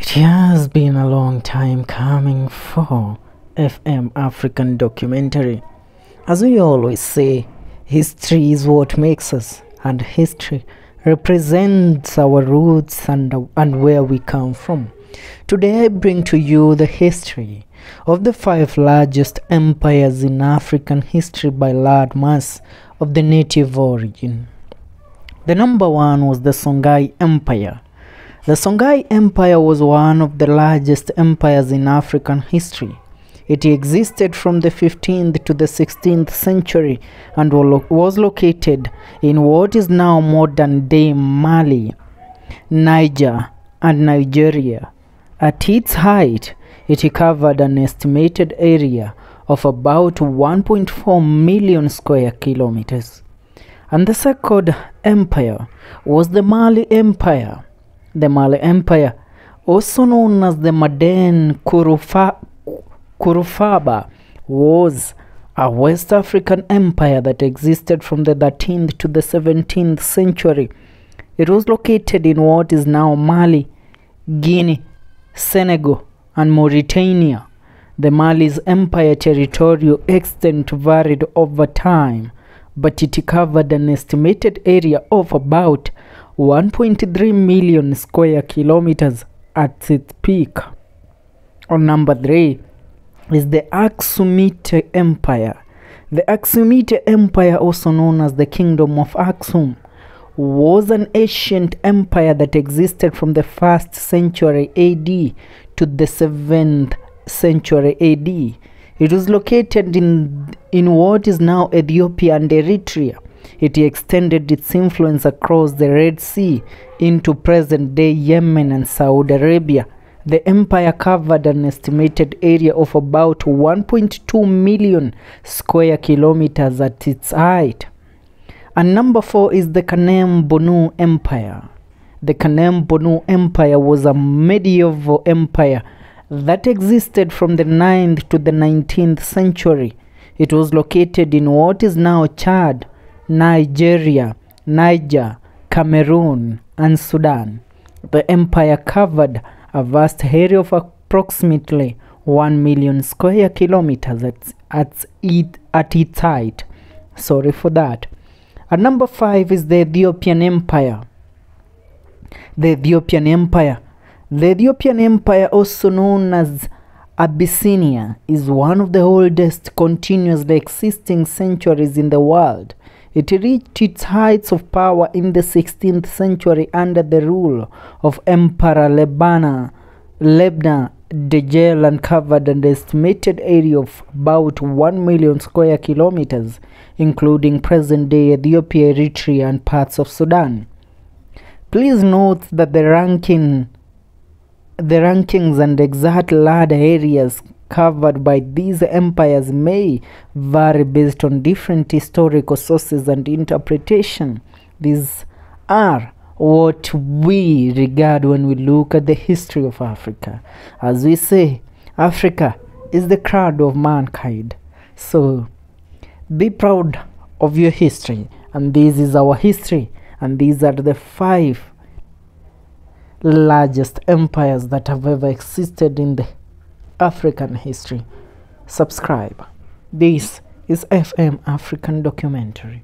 It has been a long time coming for FM African documentary. As we always say, history is what makes us, and history represents our roots and where we come from. Today I bring to you the history of the 5 largest empires in African history by land mass of the native origin. The number 1 was the Songhai Empire. The Songhai Empire was one of the largest empires in African history. It existed from the 15th to the 16th century and was located in what is now modern-day Mali, Niger, and Nigeria. At its height, it covered an estimated area of about 1.4 million square kilometers. And the second empire was the Mali Empire. The Mali Empire, also known as the Modern Kurufaba, was a West African empire that existed from the 13th to the 17th century. It was located in what is now Mali, Guinea, Senegal, and Mauritania. The Mali's empire territorial extent varied over time, but it covered an estimated area of about 1.3 million square kilometers at its peak. On number 3 is the Aksumite Empire. The Aksumite Empire, also known as the Kingdom of Aksum, was an ancient empire that existed from the 1st century AD to the 7th century AD. It was located in what is now Ethiopia and Eritrea. It extended its influence across the Red Sea into present-day Yemen and Saudi Arabia. The empire covered an estimated area of about 1.2 million square kilometers at its height. And number 4 is the Kanem-Bornu Empire. The Kanem-Bornu Empire was a medieval empire that existed from the 9th to the 19th century. It was located in what is now Chad, Nigeria, Niger, Cameroon, and Sudan. The empire covered a vast area of approximately 1 million square kilometers at its height. Sorry for that. And number 5 is the Ethiopian Empire. The Ethiopian Empire. The Ethiopian Empire, also known as Abyssinia, is one of the oldest continuously existing centuries in the world. It reached its heights of power in the 16th century under the rule of Emperor Lebna Degel and covered an estimated area of about 1 million square kilometers, including present-day Ethiopia, Eritrea, and parts of Sudan. Please note that the rankings and exact land areas covered by these empires may vary based on different historical sources and interpretation. These are what we regard when we look at the history of Africa. As we say, Africa is the crown of mankind. So be proud of your history, and this is our history, and these are the 5 largest empires that have ever existed in the African history. Subscribe. This is FM African Documentary.